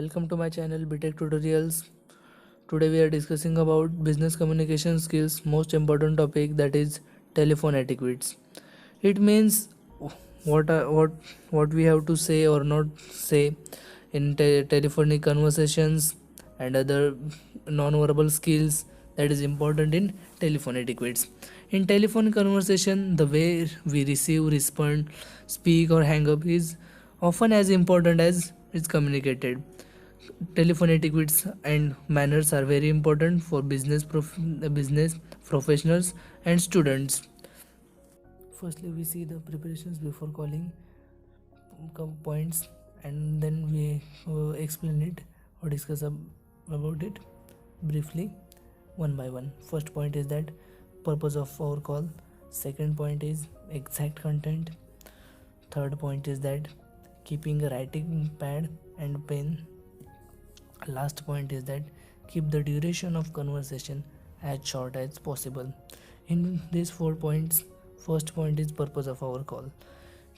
Welcome to my channel BTECH Tutorials. Today we are discussing about business communication skills most important topic, that is telephone etiquettes. It means what we have to say or not say in telephonic conversations and other non-verbal skills that is important in telephone etiquettes. In telephone conversation, the way we receive, respond, speak or hang up is often as important as it's communicated. Telephone etiquettes and manners are very important for business professionals and students. Firstly, we see the preparations before calling points, and then we explain it or discuss about it briefly one by one. First point is that purpose of our call. Second point is exact content. Third point is that keeping a writing pad and pen. Last point is that keep the duration of conversation as short as possible. In these 4 points, first point is purpose of our call.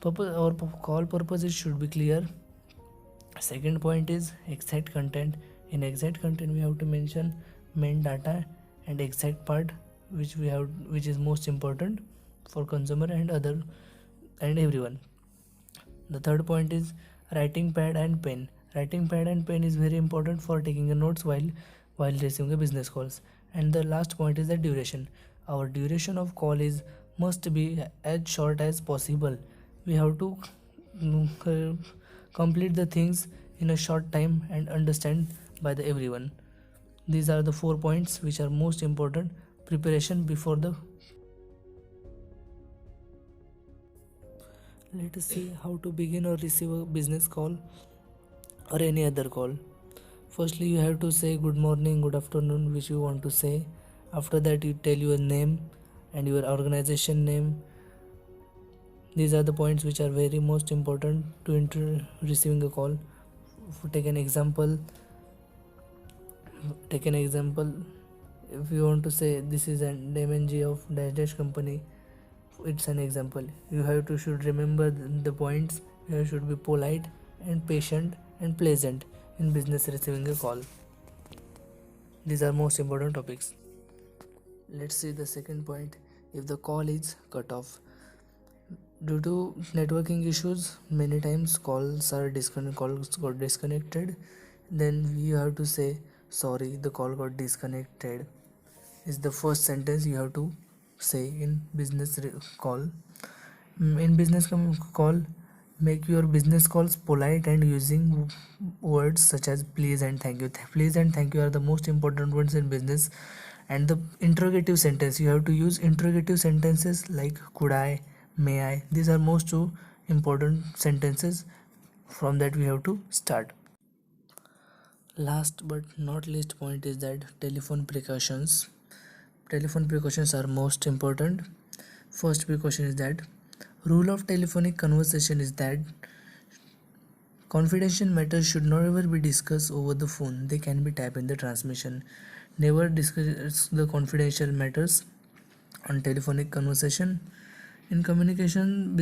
Our call purposes should be clear. Second point is exact content. In exact content, we have to mention main data and exact part which is most important for consumer and other and everyone. The third point is writing pad and pen. Writing pad and pen is very important for taking a notes while receiving a business calls. And the last point is the duration. Our duration of call is must be as short as possible. We have to complete the things in a short time and understand by the everyone. These are the 4 points which are most important preparation before the. Let us see how to begin or receive a business call or any other call. Firstly, you have to say good morning, good afternoon, which you want to say. After that, you tell your name and your organization name. These are the points which are very most important to receiving a call. Take an example. If you want to say this is an M.N.G.of dash company, it's an example. You have to should remember the points. You should be polite and patient and pleasant in business receiving a call. These are most important topics. Let's see the second point. If the call is cut off due to networking issues, many times calls got disconnected. Then you have to say sorry, the call got disconnected. Is the first sentence you have to say in business call. In business call, make your business calls polite and using words such as please and thank you. Please and thank you are the most important words in business. And the interrogative sentence, you have to use interrogative sentences like could I, may I. These are most two important sentences. From that we have to start. Last but not least point is that telephone precautions. Telephone precautions are most important. First precaution is that rule of telephonic conversation is that confidential matters should not ever be discussed over the phone. They can be typed in the transmission. Never discuss the confidential matters on telephonic conversation. In communication,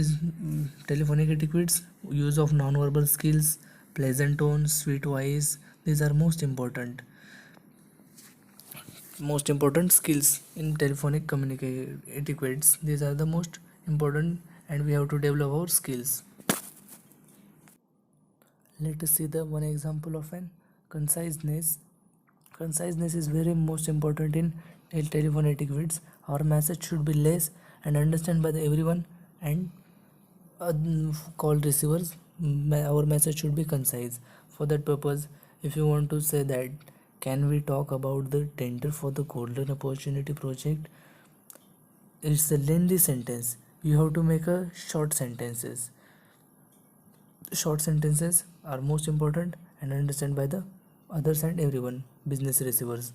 telephonic etiquettes, use of non-verbal skills, pleasant tone, sweet voice, these are most important skills in telephonic etiquettes. These are the most important and we have to develop our skills. Let us see the one example of an conciseness. Conciseness is very most important in telephone etiquettes. Our message should be less and understand by the everyone, and call receivers, our message should be concise. For that purpose, if you want to say that can we talk about the tender for the golden opportunity project, it's a lengthy sentence. You have to make a short sentences. Short sentences are most important and understand by the others and everyone, business receivers.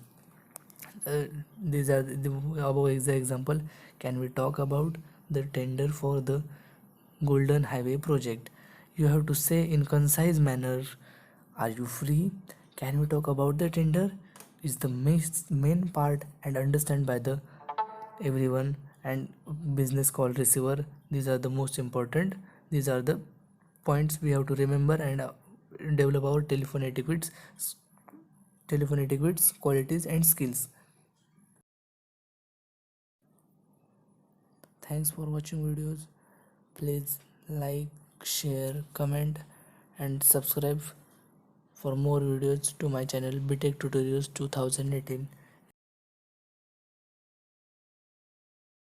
These are the above is the example. Can we talk about the tender for the golden highway project? You have to say in concise manner, are you free? Can we talk about the tender? Is the main part and understand by the everyone and business call receiver. These are the most important. These are the points we have to remember and develop our telephone etiquettes, qualities and skills. Thanks for watching videos. Please like, share, comment and subscribe for more videos to my channel BTECH Tutorials 2018.